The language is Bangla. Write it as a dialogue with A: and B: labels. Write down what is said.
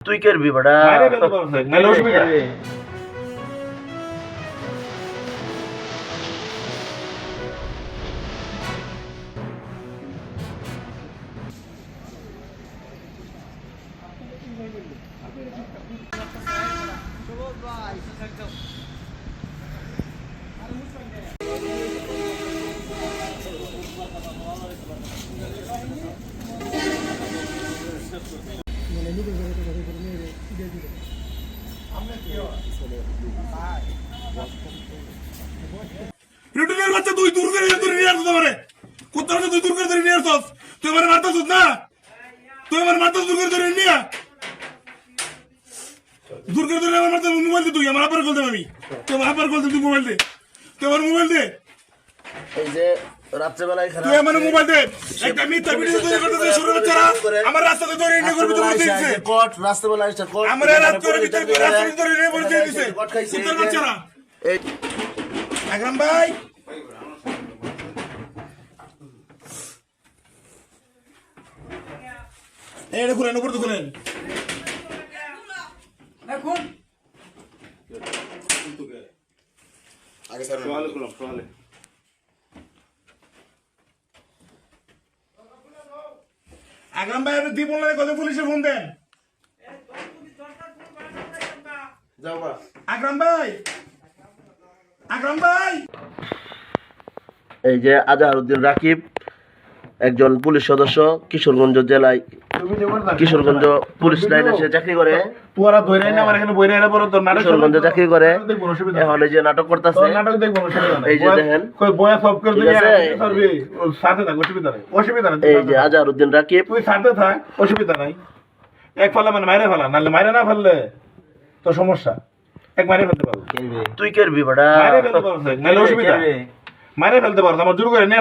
A: তুই করবি বেটা
B: মাইরে ফেলতে পারছ নাইলে অসুবিধা
C: রিটনের বাচ্চা তুই দূর করে ধরে নিয়ে আসছিস আমারে কোথাও তুই দূর করে ধরে নিয়ে আসছিস তুই আমার মারতেছিস না তুই আমার মারতেছিস দূর করে ধরে নিয়ে দূর করে ধরে আমার মারতে মোবাইল দে তুই আমার আবার কল দে আমি তুই আমার আবার কল দে তুই মোবাইল দে তুই আমার মোবাইল দে
A: এই যে রাত্রেবেলায়
C: তুই আমার মোবাইল দে একটা মিথ্যা ভিডিও তৈরি করতেছিস শুরু বাচ্চারা আমার রাস্তাতে ধরে নিয়ে করবি তো বলছিস
A: কোট রাত্রেবেলায় কোট
C: আমার রাত করে ভিতরে রাস্তাতে ধরে নিয়ে বলতে দিছে কোথাও বাচ্চারা
A: এই
C: আকরাম ভাই এটা খুলেন উপর তো খুলেন আগে স্যার আকরাম ভাই আপনি দিব না কত পুলিশে ফোন দেন
A: যাও বা
C: আকরাম ভাই
A: এই যে আজহারউদ্দিন রাকিব একজন পুলিশ সদস্য কিশোরগঞ্জ জেলায় কিশোরগঞ্জ পুলিশ লাইনে সে চাকরি করে
B: তোরা ধরে না আমার এখানে বইরা এরা বড় তোর নাটক
A: কিশোরগঞ্জ চাকরি করে
B: দেখব অসুবিধা
A: এখন এই যে নাটক করতেছে
B: নাটক দেখব অসুবিধা
A: এই যে দেখেন
B: কই বয়া সব করে
A: ঠিক
B: দিই
A: আছে?
B: সরবি সাথে থাক অসুবিধা নাই
A: এই যে আজহারউদ্দিন রাকিব
B: তুই সাথে থাক অসুবিধা নাই এক ফালা মানে মাইরে ফেলা নাহলে মাইরে না ফেললে তো সমস্যা এক মাইরে ফেলতে পারবো
A: তুই করবি বেটা
B: মাইরে ফেলতে পারছ নাহলে অসুবিধা মাইরে ফেলতে পারছ আমার জোর করে নে